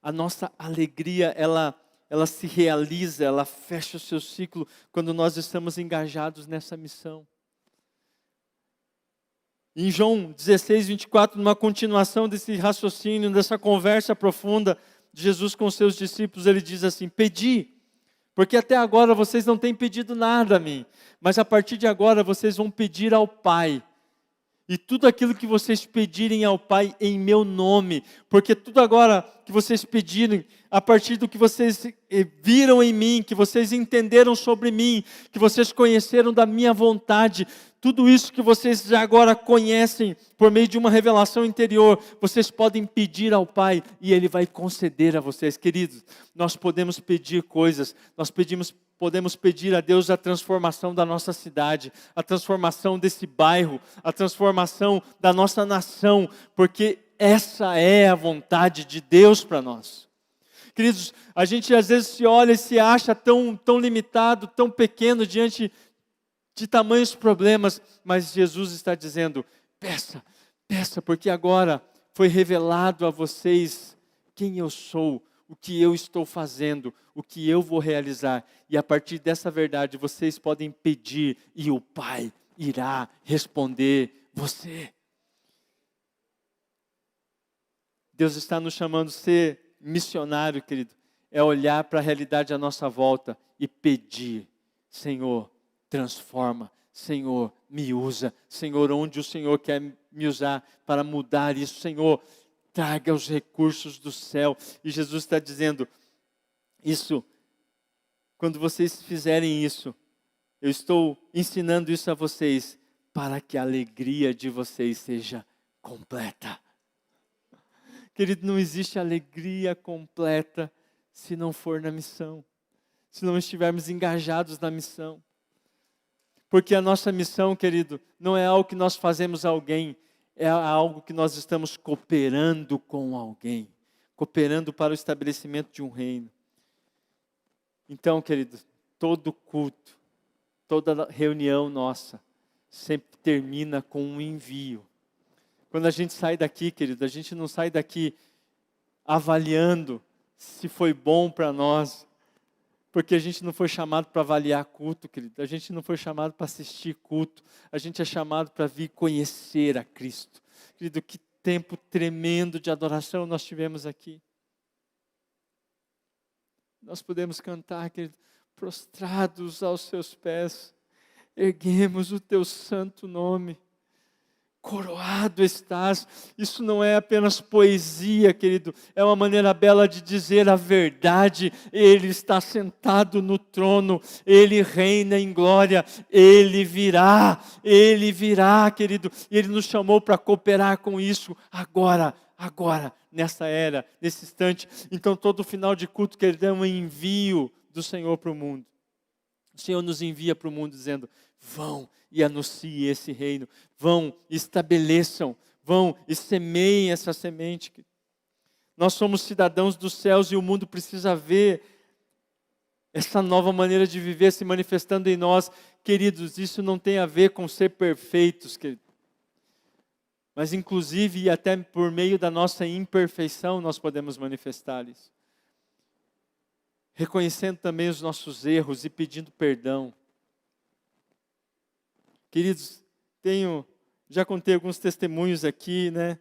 A nossa alegria, ela se realiza, ela fecha o seu ciclo, quando nós estamos engajados nessa missão. Em João 16, 24, numa continuação desse raciocínio, dessa conversa profunda, Jesus com seus discípulos, ele diz assim, pedi, porque até agora vocês não têm pedido nada a mim, mas a partir de agora vocês vão pedir ao Pai, e tudo aquilo que vocês pedirem ao Pai em meu nome, porque tudo agora que vocês pedirem, a partir do que vocês viram em mim, que vocês entenderam sobre mim, que vocês conheceram da minha vontade, tudo isso que vocês já agora conhecem, por meio de uma revelação interior, vocês podem pedir ao Pai, e Ele vai conceder a vocês. Queridos, nós podemos pedir coisas, podemos pedir a Deus a transformação da nossa cidade, a transformação desse bairro, a transformação da nossa nação, porque essa é a vontade de Deus para nós. Queridos, a gente às vezes se olha e se acha tão limitado, tão pequeno diante de tamanhos problemas, mas Jesus está dizendo, peça, porque agora foi revelado a vocês quem eu sou, o que eu estou fazendo, o que eu vou realizar. E a partir dessa verdade, vocês podem pedir e o Pai irá responder você. Deus está nos chamando a ser missionário, querido. É olhar para a realidade à nossa volta e pedir, Senhor, transforma. Senhor, me usa. Senhor, onde o Senhor quer me usar para mudar isso. Senhor, traga os recursos do céu. E Jesus está dizendo, isso, quando vocês fizerem isso, eu estou ensinando isso a vocês, para que a alegria de vocês seja completa. Querido, não existe alegria completa se não for na missão, se não estivermos engajados na missão. Porque a nossa missão, querido, não é algo que nós fazemos a alguém, é algo que nós estamos cooperando com alguém, cooperando para o estabelecimento de um reino. Então, querido, todo culto, toda reunião nossa, sempre termina com um envio. Quando a gente sai daqui, querido, a gente não sai daqui avaliando se foi bom para nós, porque a gente não foi chamado para avaliar culto, querido. A gente não foi chamado para assistir culto. A gente é chamado para vir conhecer a Cristo. Querido, que tempo tremendo de adoração nós tivemos aqui. Nós podemos cantar, querido, prostrados aos seus pés, erguemos o teu santo nome. Coroado estás. Isso não é apenas poesia, querido, é uma maneira bela de dizer a verdade. Ele está sentado no trono, Ele reina em glória, Ele virá, querido, e Ele nos chamou para cooperar com isso agora, nessa era, nesse instante. Então todo final de culto, querido, é um envio do Senhor para o mundo. O Senhor nos envia para o mundo dizendo: vão e anunciem esse reino, vão e estabeleçam, vão e semeiem essa semente. Nós somos cidadãos dos céus e o mundo precisa ver essa nova maneira de viver se manifestando em nós. Queridos, isso não tem a ver com ser perfeitos, querido. Mas inclusive e até por meio da nossa imperfeição nós podemos manifestar isso. Reconhecendo também os nossos erros e pedindo perdão. Queridos, já contei alguns testemunhos aqui, né,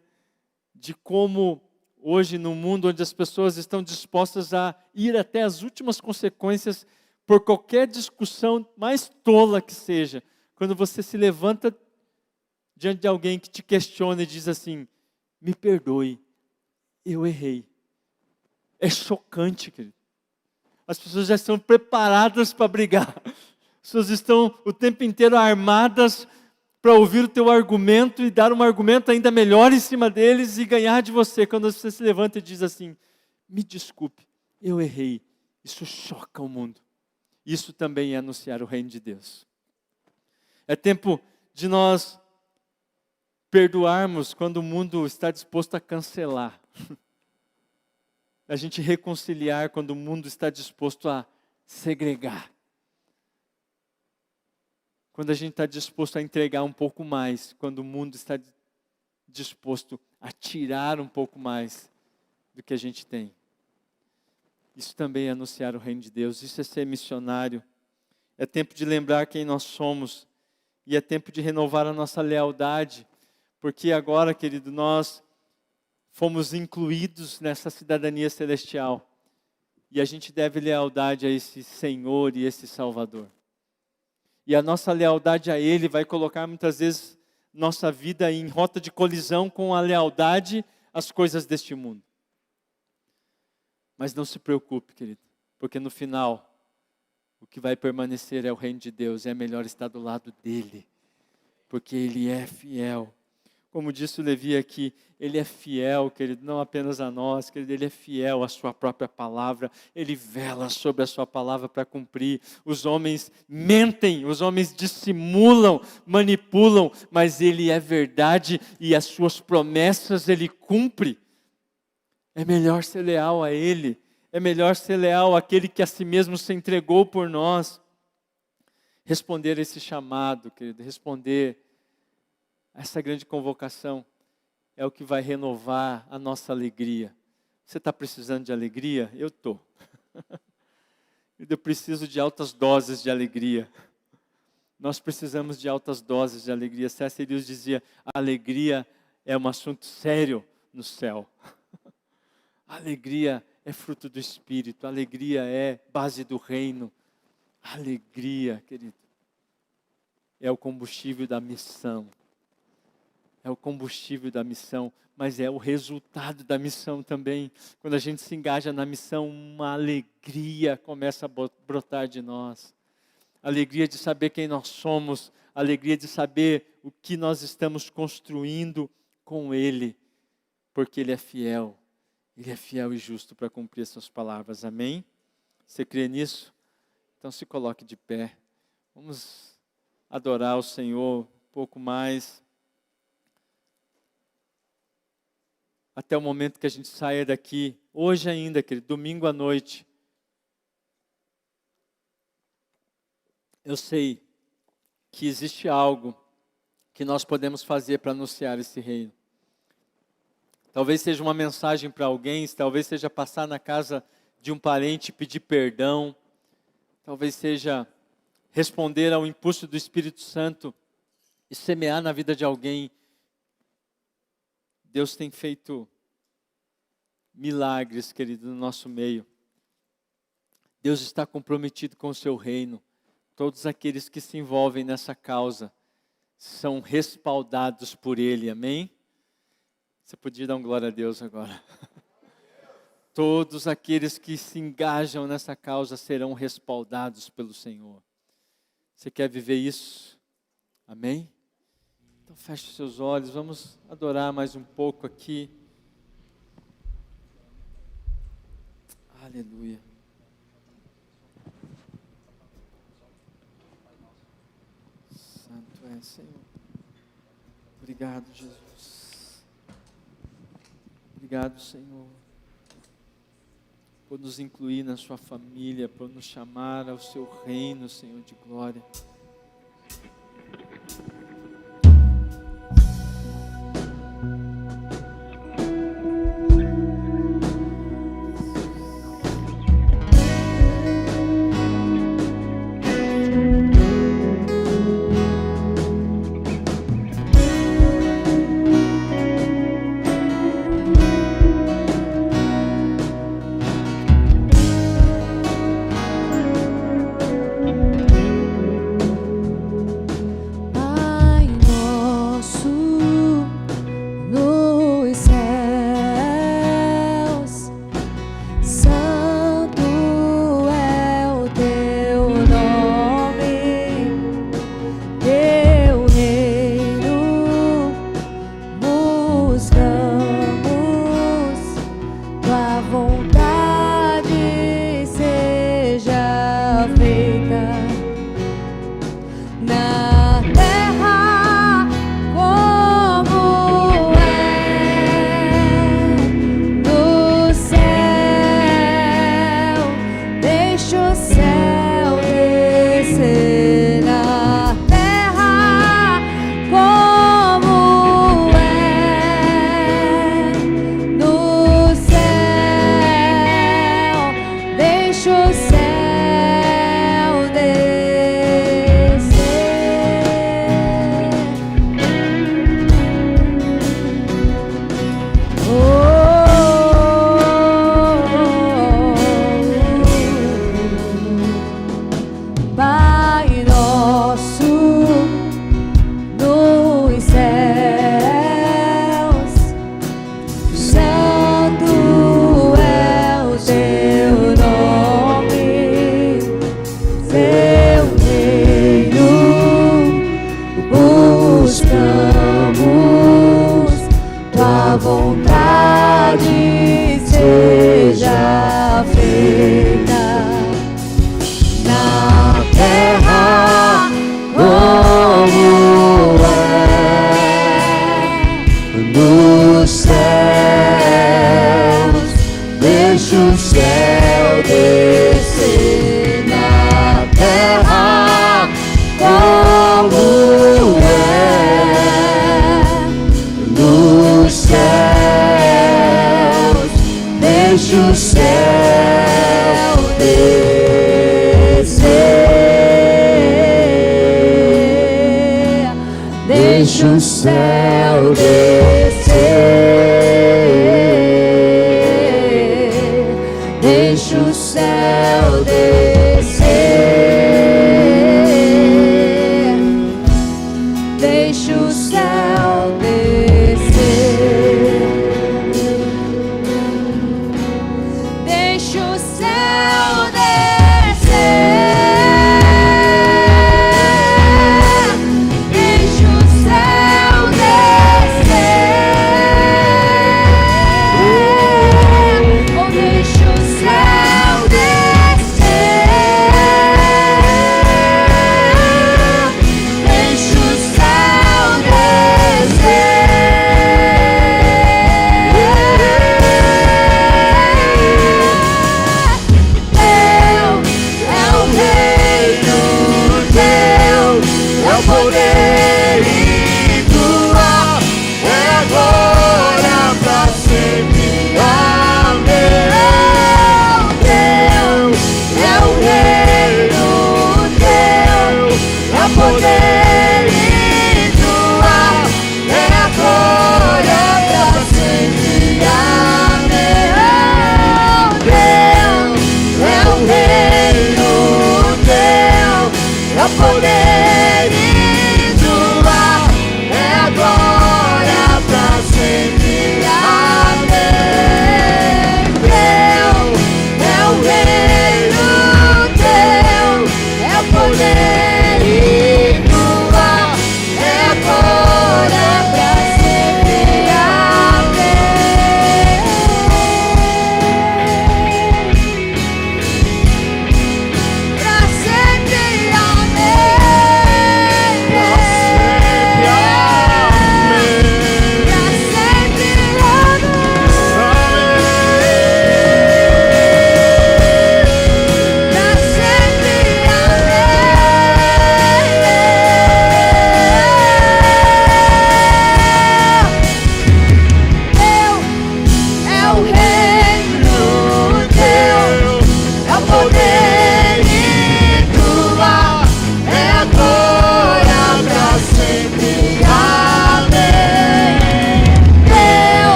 de como hoje no mundo onde as pessoas estão dispostas a ir até as últimas consequências por qualquer discussão mais tola que seja, quando você se levanta diante de alguém que te questiona e diz assim: me perdoe, eu errei. É chocante, querido. As pessoas já estão preparadas para brigar. As pessoas estão o tempo inteiro armadas para ouvir o teu argumento e dar um argumento ainda melhor em cima deles e ganhar de você. Quando você se levanta e diz assim: me desculpe, eu errei. Isso choca o mundo. Isso também é anunciar o reino de Deus. É tempo de nós perdoarmos quando o mundo está disposto a cancelar. A gente reconciliar quando o mundo está disposto a segregar. Quando a gente está disposto a entregar um pouco mais, quando o mundo está disposto a tirar um pouco mais do que a gente tem. Isso também é anunciar o reino de Deus, isso é ser missionário. É tempo de lembrar quem nós somos e é tempo de renovar a nossa lealdade, porque agora, querido, nós fomos incluídos nessa cidadania celestial e a gente deve lealdade a esse Senhor e esse Salvador. E a nossa lealdade a Ele vai colocar muitas vezes nossa vida em rota de colisão com a lealdade às coisas deste mundo. Mas não se preocupe, querido, porque no final, o que vai permanecer é o reino de Deus, e é melhor estar do lado dEle, porque Ele é fiel. Como disse o Levi aqui, Ele é fiel, querido, não apenas a nós, querido, Ele é fiel à sua própria palavra, Ele vela sobre a sua palavra para cumprir. Os homens mentem, os homens dissimulam, manipulam, mas Ele é verdade e as suas promessas Ele cumpre. É melhor ser leal a Ele, é melhor ser leal àquele que a si mesmo se entregou por nós. Responder a esse chamado, querido, responder essa grande convocação é o que vai renovar a nossa alegria. Você está precisando de alegria? Eu estou. Eu preciso de altas doses de alegria. Nós precisamos de altas doses de alegria. C.S. Lewis dizia: a alegria é um assunto sério no céu. A alegria é fruto do Espírito. A alegria é base do reino. A alegria, querido, é o combustível da missão. É o combustível da missão, mas é o resultado da missão também. Quando a gente se engaja na missão, uma alegria começa a brotar de nós. Alegria de saber quem nós somos, alegria de saber o que nós estamos construindo com Ele, porque Ele é fiel e justo para cumprir as suas palavras. Amém? Você crê nisso? Então se coloque de pé. Vamos adorar o Senhor um pouco mais. Até o momento que a gente saia daqui, hoje ainda, querido, domingo à noite. Eu sei que existe algo que nós podemos fazer para anunciar esse reino. Talvez seja uma mensagem para alguém, talvez seja passar na casa de um parente e pedir perdão, talvez seja responder ao impulso do Espírito Santo e semear na vida de alguém. Deus tem feito milagres, querido, no nosso meio. Deus está comprometido com o seu reino. Todos aqueles que se envolvem nessa causa são respaldados por Ele, amém? Você podia dar um glória a Deus agora. Todos aqueles que se engajam nessa causa serão respaldados pelo Senhor. Você quer viver isso? Amém? Então feche os seus olhos, vamos adorar mais um pouco aqui. Aleluia. Santo é, Senhor. Obrigado, Jesus. Obrigado, Senhor, por nos incluir na sua família, por nos chamar ao seu reino, Senhor, de glória.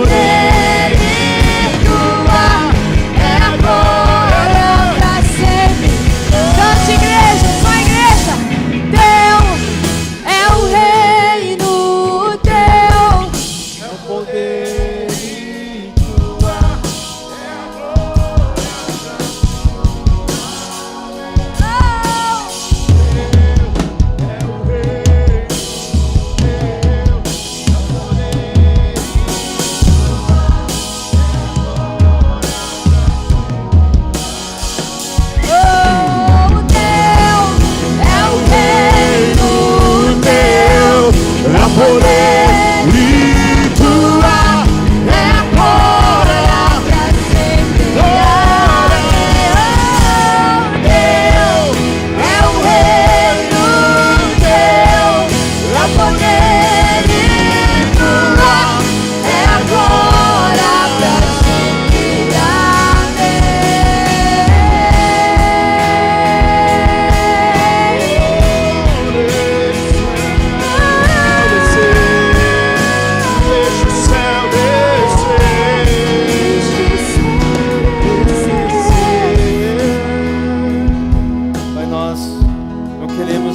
poder e tua é a glória pra sempre. Cante, igreja, só igreja. Teu é o reino, teu é o poder e tua é a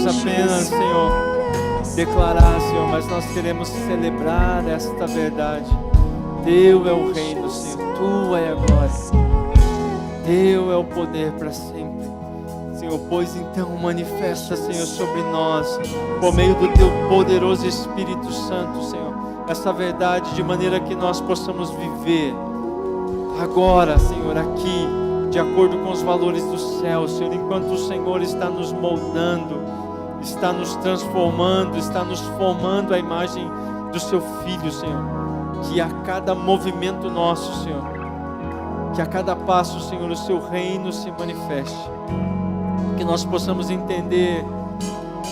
apenas, Senhor, declarar, Senhor, mas nós queremos celebrar esta verdade. Teu é o reino, Senhor, Tua é a glória, Teu é o poder para sempre, Senhor. Pois então manifesta, Senhor, sobre nós, por meio do Teu poderoso Espírito Santo, Senhor, essa verdade, de maneira que nós possamos viver agora, Senhor, aqui, de acordo com os valores do céu, Senhor, enquanto o Senhor está nos moldando, está nos transformando, está nos formando a imagem do Seu Filho, Senhor. Que a cada movimento nosso, Senhor, que a cada passo, Senhor, o Seu reino se manifeste. Que nós possamos entender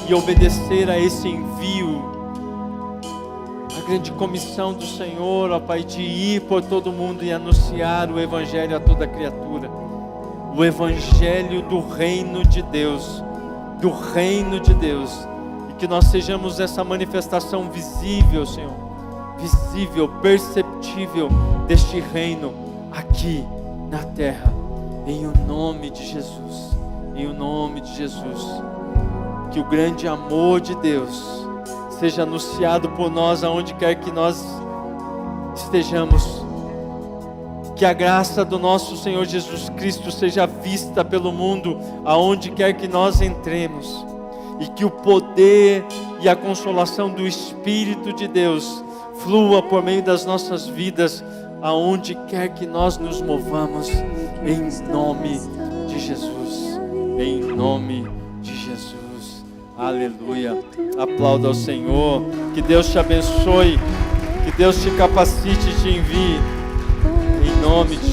e obedecer a esse envio, a grande comissão do Senhor, ó Pai, de ir por todo mundo e anunciar o Evangelho a toda criatura. O Evangelho do reino de Deus, do reino de Deus, e que nós sejamos essa manifestação visível, Senhor, visível, perceptível deste reino aqui na terra, em o nome de Jesus, em o nome de Jesus. Que o grande amor de Deus seja anunciado por nós aonde quer que nós estejamos. Que a graça do nosso Senhor Jesus Cristo seja vista pelo mundo aonde quer que nós entremos, e que o poder e a consolação do Espírito de Deus flua por meio das nossas vidas aonde quer que nós nos movamos, em nome de Jesus, em nome de Jesus. Aleluia. Aplauda ao Senhor. Que Deus te abençoe, que Deus te capacite e te envie, em nome de Jesus.